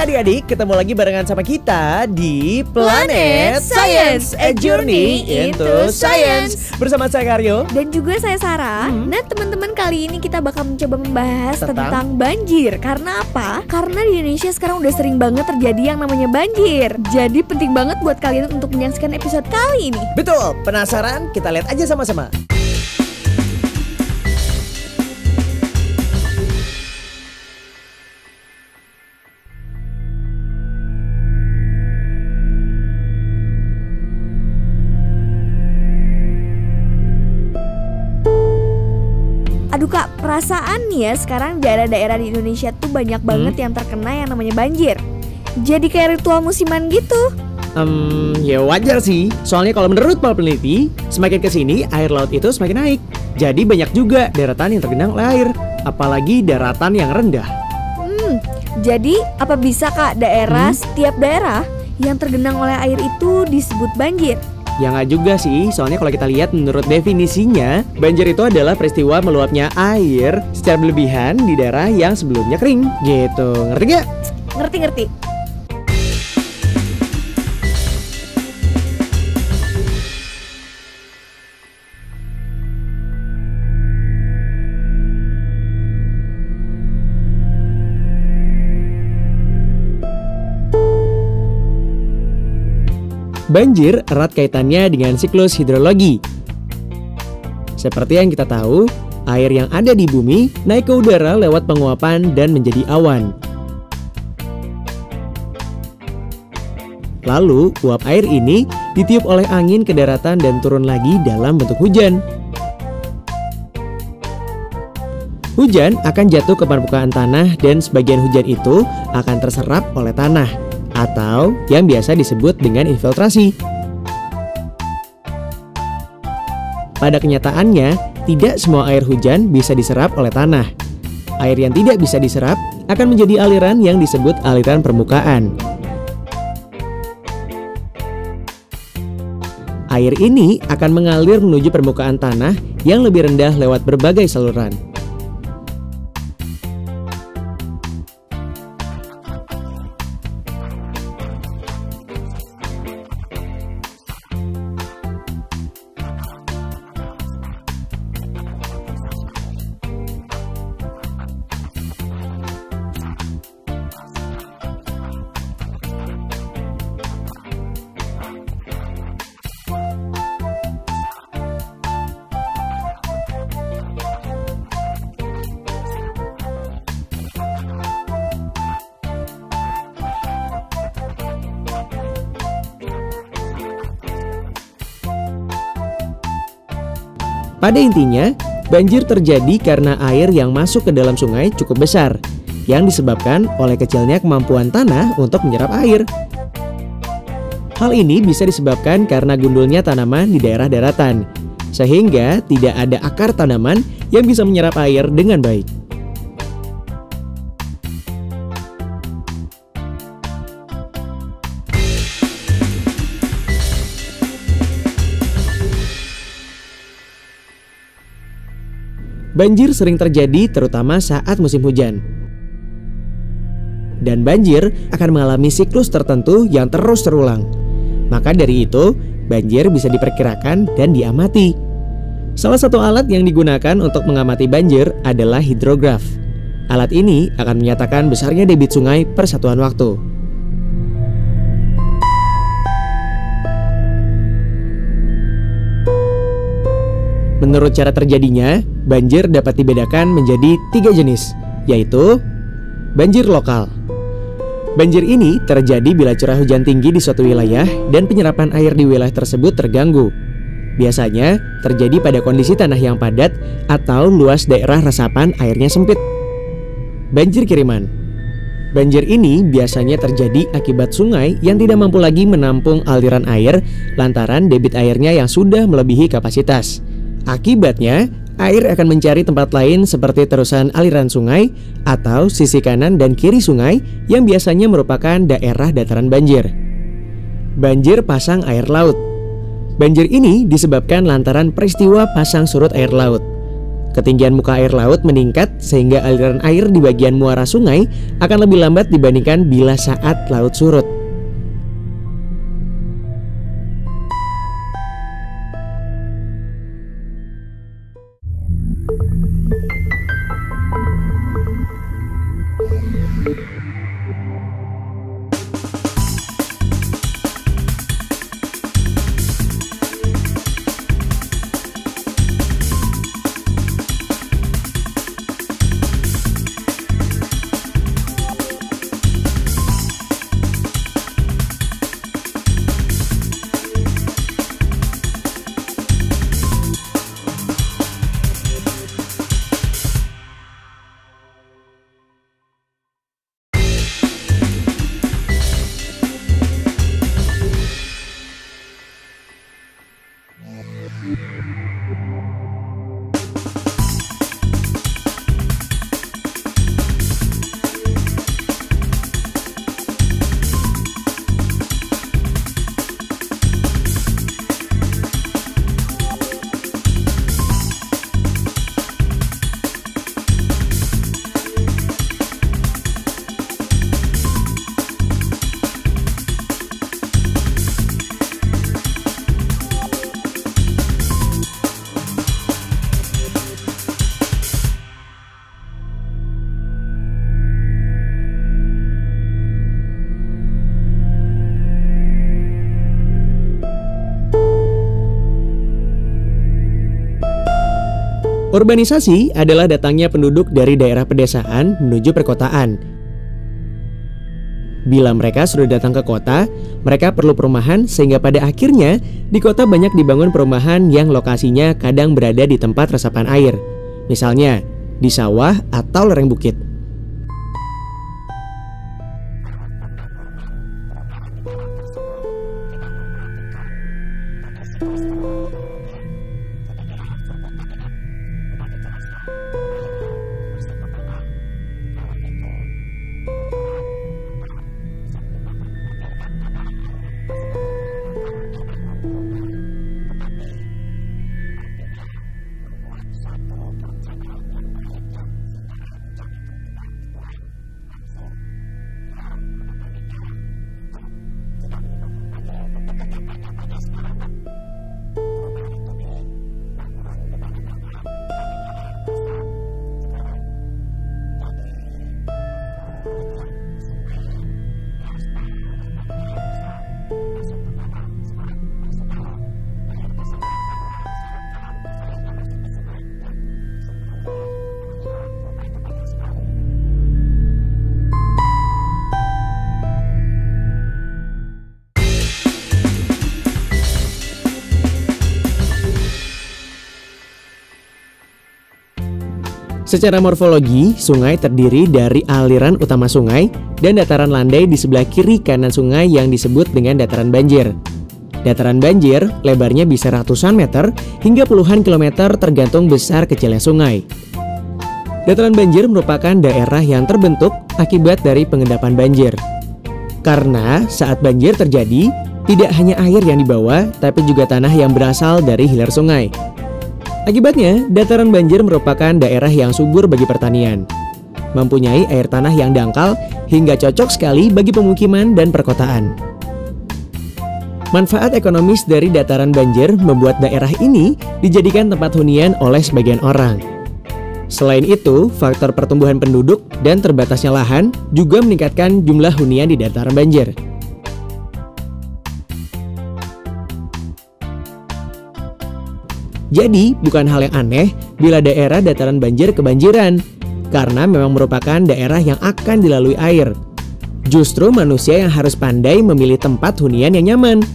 adik-adik, ketemu lagi barengan sama kita di Planet Science, a journey into science. Bersama saya Karyo dan juga saya Sarah. Nah teman-teman, kali ini kita bakal mencoba membahas tentang banjir. Karena apa? Karena di Indonesia sekarang udah sering banget terjadi yang namanya banjir. Jadi penting banget buat kalian untuk menyaksikan episode kali ini. Betul, penasaran? Kita lihat aja sama-sama. Aduh Kak, perasaan nih ya sekarang daerah-daerah di Indonesia tuh banyak banget yang terkena yang namanya banjir. Jadi kayak ritual musiman gitu. Ya wajar sih. Soalnya kalau menurut para peneliti, semakin kesini air laut itu semakin naik. Jadi banyak juga daratan yang tergenang oleh air, apalagi daratan yang rendah. Jadi apa bisa Kak setiap daerah yang tergenang oleh air itu disebut banjir? Ya nggak juga sih, soalnya kalau kita lihat menurut definisinya, banjir itu adalah peristiwa meluapnya air secara berlebihan di daerah yang sebelumnya kering. Gitu, ngerti gak? Ngerti. Banjir erat kaitannya dengan siklus hidrologi. Seperti yang kita tahu, air yang ada di bumi naik ke udara lewat penguapan dan menjadi awan. Lalu, uap air ini ditiup oleh angin ke daratan dan turun lagi dalam bentuk hujan. Hujan akan jatuh ke permukaan tanah dan sebagian hujan itu akan terserap oleh tanah, atau yang biasa disebut dengan infiltrasi. Pada kenyataannya, tidak semua air hujan bisa diserap oleh tanah. Air yang tidak bisa diserap akan menjadi aliran yang disebut aliran permukaan. Air ini akan mengalir menuju permukaan tanah yang lebih rendah lewat berbagai saluran. Pada intinya, banjir terjadi karena air yang masuk ke dalam sungai cukup besar, yang disebabkan oleh kecilnya kemampuan tanah untuk menyerap air. Hal ini bisa disebabkan karena gundulnya tanaman di daerah daratan, sehingga tidak ada akar tanaman yang bisa menyerap air dengan baik. Banjir sering terjadi terutama saat musim hujan. Dan banjir akan mengalami siklus tertentu yang terus terulang. Maka dari itu, banjir bisa diperkirakan dan diamati. Salah satu alat yang digunakan untuk mengamati banjir adalah hidrograf. Alat ini akan menyatakan besarnya debit sungai per satuan waktu. Menurut cara terjadinya, banjir dapat dibedakan menjadi 3 jenis, yaitu banjir lokal. Banjir ini terjadi bila curah hujan tinggi di suatu wilayah dan penyerapan air di wilayah tersebut terganggu. Biasanya terjadi pada kondisi tanah yang padat atau luas daerah resapan airnya sempit. Banjir kiriman. Banjir ini biasanya terjadi akibat sungai yang tidak mampu lagi menampung aliran air lantaran debit airnya yang sudah melebihi kapasitas. Akibatnya, air akan mencari tempat lain seperti terusan aliran sungai atau sisi kanan dan kiri sungai yang biasanya merupakan daerah dataran banjir. Banjir pasang air laut. Banjir ini disebabkan lantaran peristiwa pasang surut air laut. Ketinggian muka air laut meningkat sehingga aliran air di bagian muara sungai akan lebih lambat dibandingkan bila saat laut surut. Urbanisasi adalah datangnya penduduk dari daerah pedesaan menuju perkotaan. Bila mereka sudah datang ke kota, mereka perlu perumahan sehingga pada akhirnya di kota banyak dibangun perumahan yang lokasinya kadang berada di tempat resapan air. Misalnya di sawah atau lereng bukit. Secara morfologi, sungai terdiri dari aliran utama sungai dan dataran landai di sebelah kiri kanan sungai yang disebut dengan dataran banjir. Dataran banjir lebarnya bisa ratusan meter hingga puluhan kilometer tergantung besar kecilnya sungai. Dataran banjir merupakan daerah yang terbentuk akibat dari pengendapan banjir. Karena saat banjir terjadi, tidak hanya air yang dibawa, tapi juga tanah yang berasal dari hilir sungai. Akibatnya, dataran banjir merupakan daerah yang subur bagi pertanian. Mempunyai air tanah yang dangkal hingga cocok sekali bagi pemukiman dan perkotaan. Manfaat ekonomis dari dataran banjir membuat daerah ini dijadikan tempat hunian oleh sebagian orang. Selain itu, faktor pertumbuhan penduduk dan terbatasnya lahan juga meningkatkan jumlah hunian di dataran banjir. Jadi, bukan hal yang aneh bila daerah dataran banjir kebanjiran, karena memang merupakan daerah yang akan dilalui air. Justru manusia yang harus pandai memilih tempat hunian yang nyaman.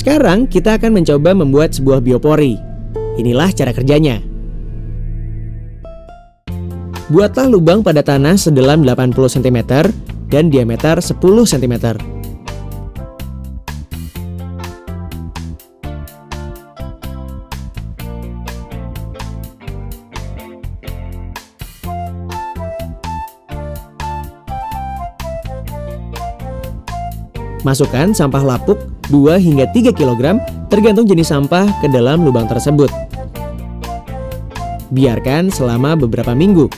Sekarang kita akan mencoba membuat sebuah biopori. Inilah cara kerjanya. Buatlah lubang pada tanah sedalam 80 cm dan diameter 10 cm. Masukkan sampah lapuk 2 hingga 3 kg tergantung jenis sampah ke dalam lubang tersebut. Biarkan selama beberapa minggu.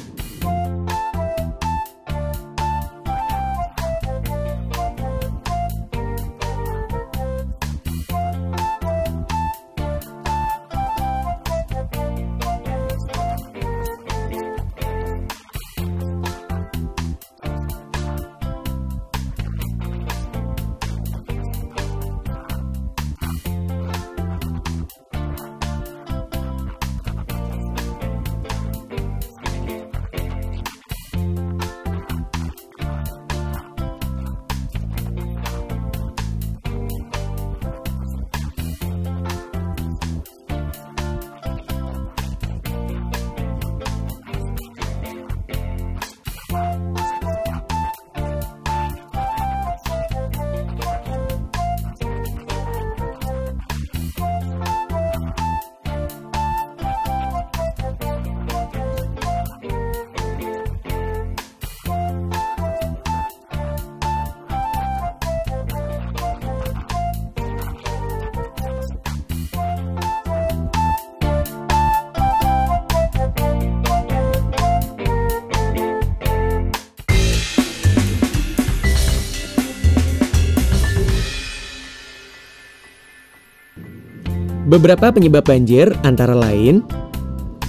Beberapa penyebab banjir antara lain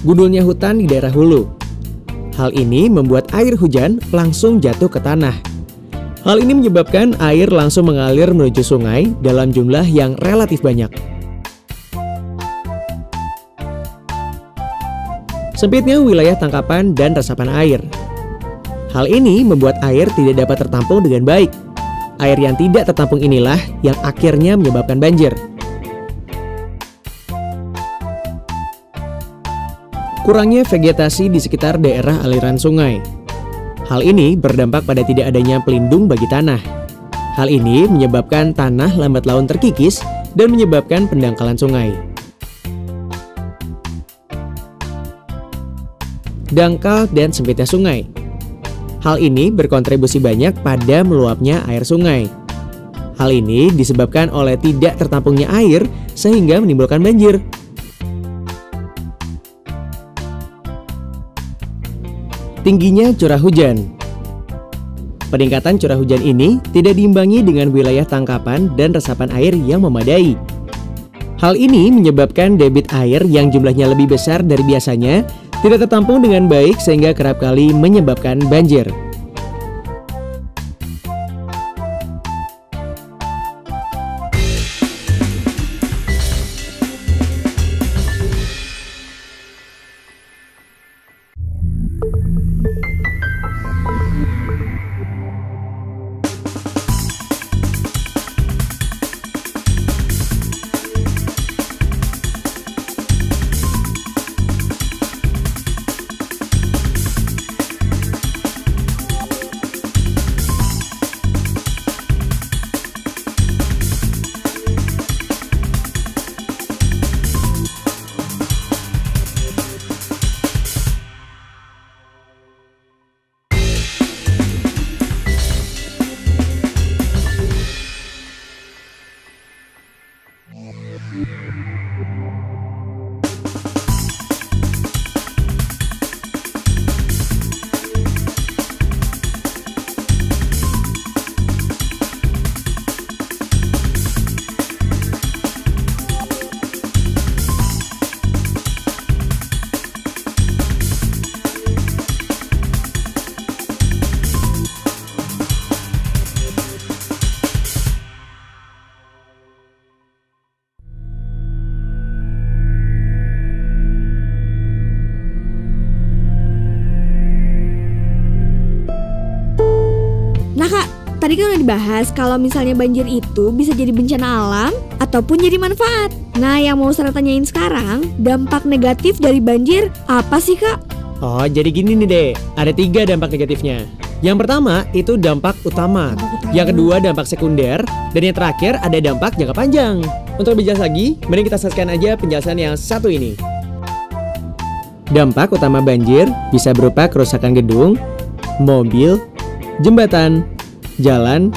gundulnya hutan di daerah hulu. Hal ini membuat air hujan langsung jatuh ke tanah. Hal ini menyebabkan air langsung mengalir menuju sungai dalam jumlah yang relatif banyak. Sempitnya wilayah tangkapan dan resapan air. Hal ini membuat air tidak dapat tertampung dengan baik. Air yang tidak tertampung inilah yang akhirnya menyebabkan banjir. Kurangnya vegetasi di sekitar daerah aliran sungai. Hal ini berdampak pada tidak adanya pelindung bagi tanah. Hal ini menyebabkan tanah lambat laun terkikis dan menyebabkan pendangkalan sungai. Dangkal dan sempitnya sungai. Hal ini berkontribusi banyak pada meluapnya air sungai. Hal ini disebabkan oleh tidak tertampungnya air sehingga menimbulkan banjir. Tingginya curah hujan. Peningkatan curah hujan ini tidak diimbangi dengan wilayah tangkapan dan resapan air yang memadai. Hal ini menyebabkan debit air yang jumlahnya lebih besar dari biasanya tidak tertampung dengan baik sehingga kerap kali menyebabkan banjir. Tadi kan udah dibahas kalau misalnya banjir itu bisa jadi bencana alam ataupun jadi manfaat. Nah, yang mau saya tanyain sekarang, dampak negatif dari banjir apa sih, Kak? Oh, jadi gini nih, Dek. Ada 3 dampak negatifnya. Yang pertama itu dampak utama, yang kedua dampak sekunder, dan yang terakhir ada dampak jangka panjang. Untuk lebih jelas lagi, mending kita saksikan aja penjelasan yang satu ini. Dampak utama banjir bisa berupa kerusakan gedung, mobil, jembatan, jalan,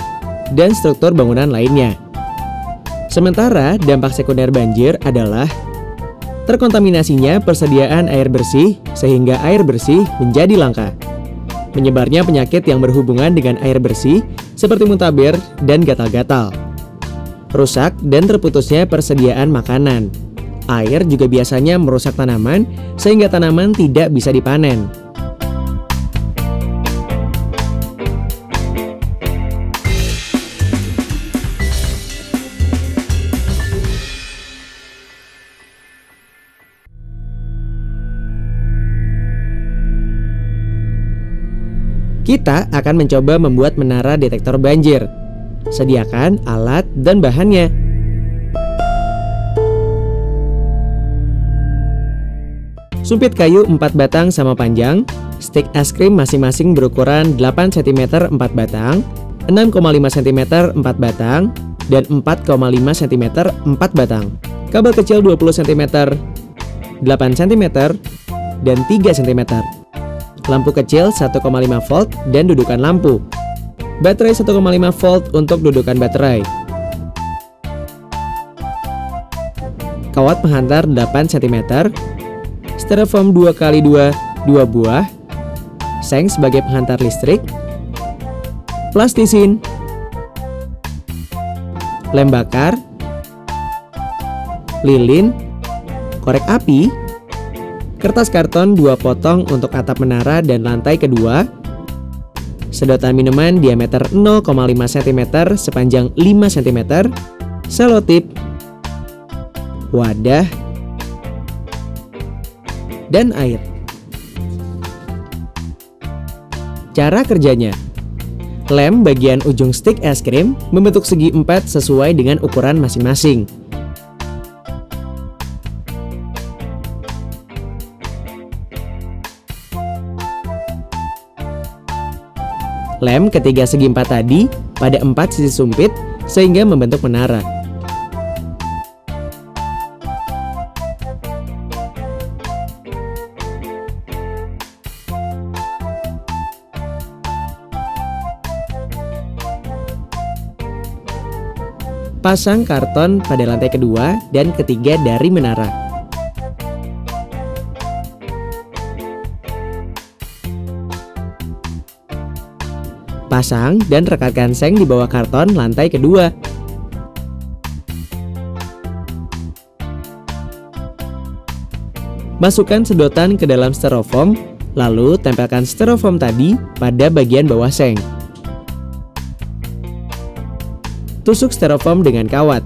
dan struktur bangunan lainnya. Sementara dampak sekunder banjir adalah terkontaminasinya persediaan air bersih sehingga air bersih menjadi langka. Menyebarnya penyakit yang berhubungan dengan air bersih seperti muntaber dan gatal-gatal. Rusak dan terputusnya persediaan makanan. Air juga biasanya merusak tanaman sehingga tanaman tidak bisa dipanen. Kita akan mencoba membuat menara detektor banjir. Sediakan alat dan bahannya. Sumpit kayu 4 batang sama panjang, stik es krim masing-masing berukuran 8 cm 4 batang, 6,5 cm 4 batang, dan 4,5 cm 4 batang. Kabel kecil 20 cm, 8 cm, dan 3 cm. Lampu kecil 1,5 volt dan dudukan lampu. Baterai 1,5 volt untuk dudukan baterai. Kawat penghantar 8 cm. Styrofoam 2x2 2 buah. Seng sebagai penghantar listrik. Plastisin. Lem bakar. Lilin. Korek api. Kertas karton 2 potong untuk atap menara dan lantai kedua. Sedotan minuman diameter 0,5 cm sepanjang 5 cm. Selotip. Wadah. Dan air. Cara kerjanya. Lem bagian ujung stik es krim membentuk segi 4 sesuai dengan ukuran masing-masing. Lem ketiga segi 4 tadi pada 4 sisi sumpit sehingga membentuk menara. Pasang karton pada lantai kedua dan ketiga dari menara. Pasang dan rekatkan seng di bawah karton lantai kedua. Masukkan sedotan ke dalam styrofoam, lalu tempelkan styrofoam tadi pada bagian bawah seng. Tusuk styrofoam dengan kawat.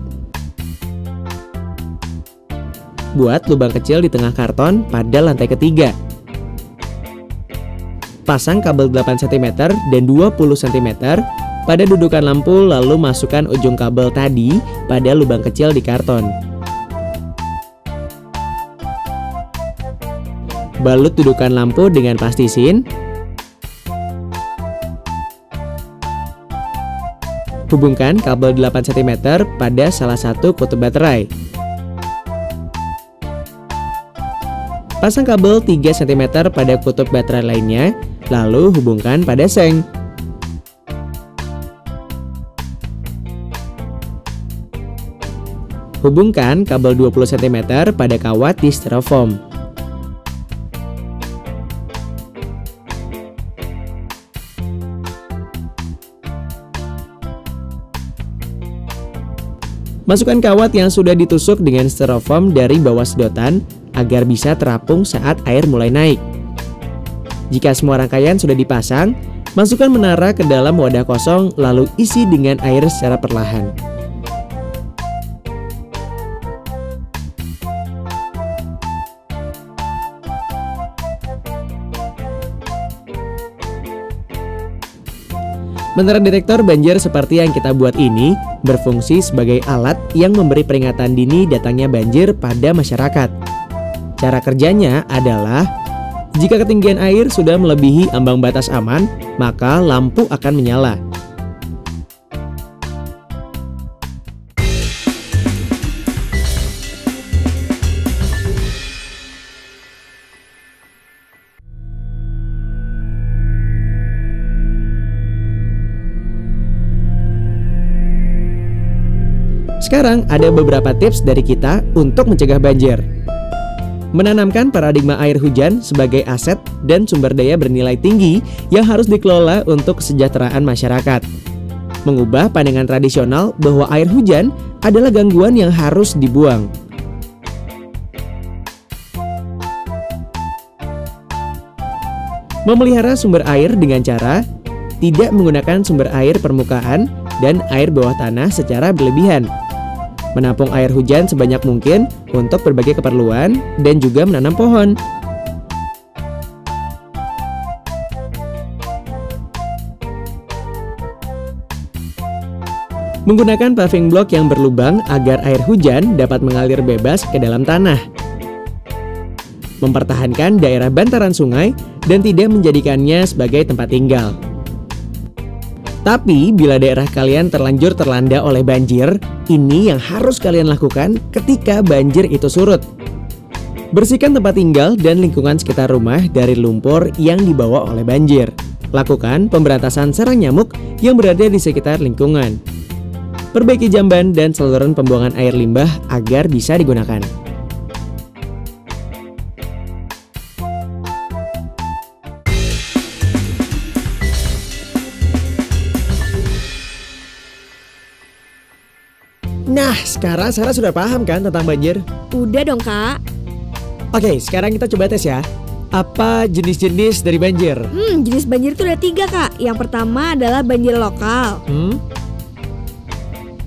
Buat lubang kecil di tengah karton pada lantai ketiga. Pasang kabel 8 cm dan 20 cm pada dudukan lampu, lalu masukkan ujung kabel tadi pada lubang kecil di karton. Balut dudukan lampu dengan plastisin. Hubungkan kabel 8 cm pada salah satu kutub baterai. Pasang kabel 3 cm pada kutub baterai lainnya, lalu hubungkan pada seng. Hubungkan kabel 20 cm pada kawat di styrofoam. Masukkan kawat yang sudah ditusuk dengan styrofoam dari bawah sedotan agar bisa terapung saat air mulai naik. Jika semua rangkaian sudah dipasang, masukkan menara ke dalam wadah kosong lalu isi dengan air secara perlahan. Menara detektor banjir seperti yang kita buat ini berfungsi sebagai alat yang memberi peringatan dini datangnya banjir pada masyarakat. Cara kerjanya adalah Jika ketinggian air sudah melebihi ambang batas aman, maka lampu akan menyala. Sekarang ada beberapa tips dari kita untuk mencegah banjir. Menanamkan paradigma air hujan sebagai aset dan sumber daya bernilai tinggi yang harus dikelola untuk kesejahteraan masyarakat. Mengubah pandangan tradisional bahwa air hujan adalah gangguan yang harus dibuang. Memelihara sumber air dengan cara tidak menggunakan sumber air permukaan dan air bawah tanah secara berlebihan. Menampung air hujan sebanyak mungkin untuk berbagai keperluan dan juga menanam pohon. Menggunakan paving block yang berlubang agar air hujan dapat mengalir bebas ke dalam tanah. Mempertahankan daerah bantaran sungai dan tidak menjadikannya sebagai tempat tinggal. Tapi bila daerah kalian terlanjur terlanda oleh banjir, ini yang harus kalian lakukan ketika banjir itu surut. Bersihkan tempat tinggal dan lingkungan sekitar rumah dari lumpur yang dibawa oleh banjir. Lakukan pemberantasan sarang nyamuk yang berada di sekitar lingkungan. Perbaiki jamban dan saluran pembuangan air limbah agar bisa digunakan. Nah, sekarang Sarah sudah paham kan tentang banjir? Udah dong kak. Oke, sekarang kita coba tes ya. Apa jenis-jenis dari banjir? Jenis banjir itu ada 3 kak. Yang pertama adalah banjir lokal,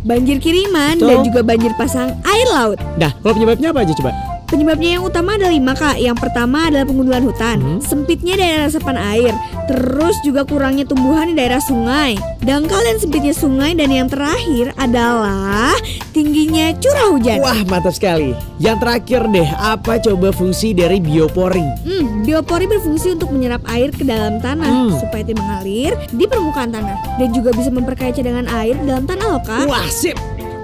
banjir kiriman, dan juga banjir pasang air laut. Nah, kalau penyebabnya apa aja coba? Penyebabnya yang utama ada 5 kak. Yang pertama adalah pengundulan hutan, sempitnya daerah resapan air, terus juga kurangnya tumbuhan di daerah sungai, dangkal dan sempitnya sungai, dan yang terakhir adalah tingginya curah hujan. Wah, mantap sekali. Yang terakhir deh, apa coba fungsi dari biopori? Biopori berfungsi untuk menyerap air ke dalam tanah supaya tidak mengalir di permukaan tanah, dan juga bisa memperkaya cadangan air di dalam tanah loh kak. Wah, sip.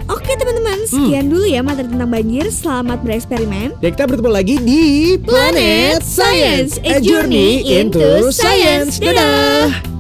Oke teman-teman, sekian dulu ya materi tentang banjir. Selamat bereksperimen. Dan kita bertemu lagi di Planet Science, a journey into science. Dadah.